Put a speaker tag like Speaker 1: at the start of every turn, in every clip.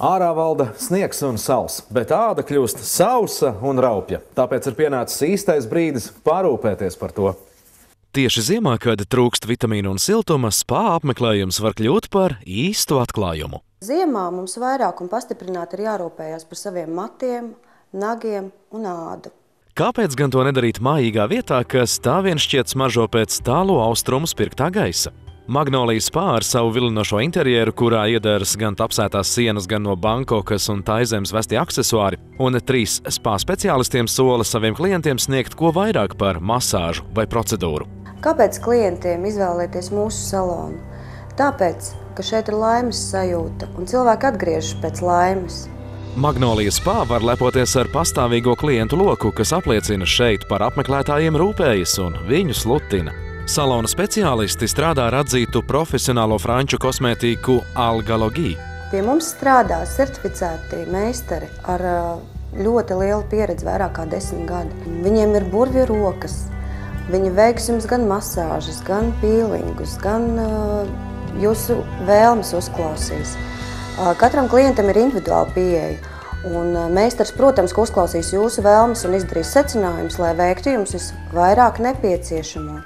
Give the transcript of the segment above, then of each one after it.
Speaker 1: Ārā valda sniegs un sals, bet āda kļūst sausa un raupja. Tāpēc ir pienācis īstais brīdis parūpēties par to.
Speaker 2: Tieši ziemā, kad trūkst vitamīnu un siltuma, spā apmeklējums var kļūt par īstu atklājumu.
Speaker 3: Ziemā mums vairāk un pastiprināti ir jārūpējas par saviem matiem, nagiem un ādu.
Speaker 2: Kāpēc gan to nedarīt mājīgā vietā, kas tā vien šķiet smaržo pēc tālo austrumu spirgtā gaisa? Magnolia spā ar savu vilinošo interjeru, kurā iederas gan tapsētās sienas, gan no Bankokas un Taizemes vestie aksesuāri, un 3 spā speciālistiem sola saviem klientiem sniegt ko vairāk par masāžu vai procedūru.
Speaker 3: Kāpēc klientiem izvēlēties mūsu salonu? Tāpēc, ka šeit ir laimes sajūta un cilvēki atgriežas pēc laimes.
Speaker 2: Magnolia spā var lepoties ar pastāvīgo klientu loku, kas apliecina šeit par apmeklētājiem rūpējas un viņus lutina. Salona speciālisti strādā ar atzītu profesionālo franču kosmētiku Algalogie.
Speaker 3: Pie mums strādā certificēti meistari ar ļoti lielu pieredzi, vairāk kā 10 gadi. Viņiem ir burvju rokas. Viņi veiks jums gan masāžas, gan pīlingus, gan jūsu vēlmes uzklausīs. Katram klientam ir individuāla pieeja. Un meistars, protams, ka uzklausīs jūsu vēlmes un izdarīs secinājumus, lai veiktu jums visvairāk nepieciešamo.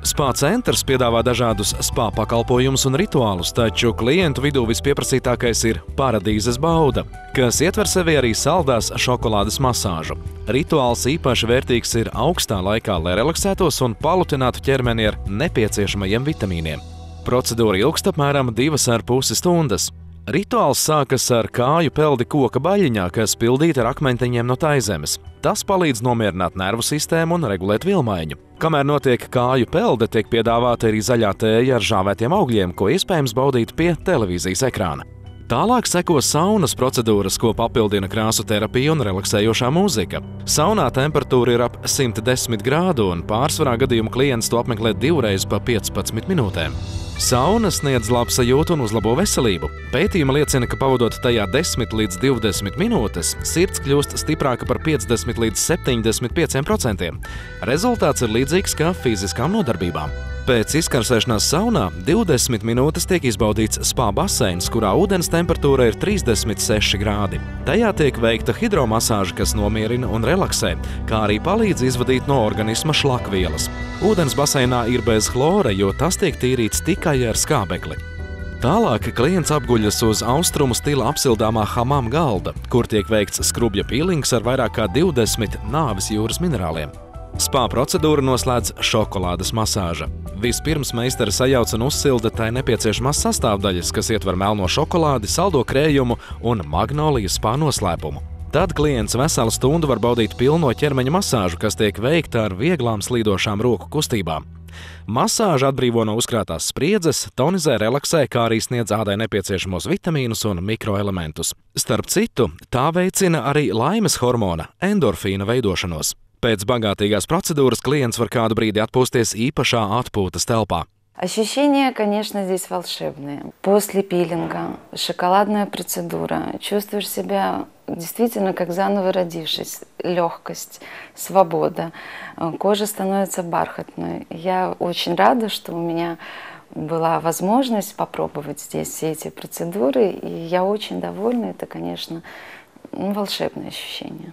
Speaker 2: Spā centrs piedāvā dažādus spā pakalpojumus un rituālus, taču klientu vidū vispieprasītākais ir paradīzes bauda, kas ietver sevi arī saldās šokolādes masāžu. Rituāls īpaši vērtīgs ir augstā laikā, lai relaksētos un palutinātu ķermeni ar nepieciešamajiem vitamīniem. Procedūra ilgst apmēram 2,5 stundas. Rituāls sākas ar kāju peldi koka baļiņā, kas pildīta ar akmeņteņiem no Taizemes. Tas palīdz nomierināt nervu sistēmu un regulēt vilmaiņu. Kamēr notiek kāju pelde, tiek piedāvāta arī zaļā tēja ar žāvētiem augļiem, ko iespējams baudīt pie televīzijas ekrāna. Tālāk seko saunas procedūras, ko papildina krāsu terapija un relaksējošā mūzika. Saunā temperatūra ir ap 110 grādu un pārsvarā gadījumu klients to apmeklē 2 reizes pa 15 minūtēm. Sauna sniedz labsajūtu un uzlabo veselību. Pētījumi liecina, ka pavadot tajā 10 līdz 20 minūtes, sirds kļūst stiprāka par 50 līdz 75%. Rezultāts ir līdzīgs kā fiziskām nodarbībām. Pēc izkarsēšanās saunā 20 minūtes tiek izbaudīts spā baseins, kurā ūdens temperatūra ir 36 grādi. Tajā tiek veikta hidromasāža, kas nomierina un relaksē, kā arī palīdz izvadīt no organisma šlakvielas. Ūdens baseinā ir bez chlora, jo tas tiek tīrīts tikai ar skābekli. Tālāk klients apguļas uz austrumu stila apsildāmā hamam galda, kur tiek veikts skrubja pīlings ar vairāk kā 20 nāves jūras minerāliem. Spā procedūra noslēdz šokolādes masāža. Vispirms meistari sajauc un uzsilda tai nepieciešamās sastāvdaļas, kas ietver melno šokolādi, saldo krējumu un Magnolia spā noslēpumu. Tad klients veselu stundu var baudīt pilno ķermeņa masāžu, kas tiek veikta ar vieglām slīdošām roku kustībām. Masāža atbrīvo no uzkrātās spriedzes, tonizē, relaksē, kā arī sniedz ādai nepieciešamos vitamīnus un mikroelementus. Starp citu, tā veicina arī laimes hormona endorfīna veidošanos. Pēc bagātīgās процедурas klients var kādu brīdi atpūsties īpašā atpūtas телпа.
Speaker 4: Ощущения, конечно, здесь волшебные. После пилинга, шоколадная процедура. Чувствуешь себя действительно как заново родившись. Легкость, свобода. Кожа становится бархатной. Я очень рада, что у меня была возможность попробовать здесь все эти процедуры. И я очень довольна. Это, конечно, волшебное ощущение.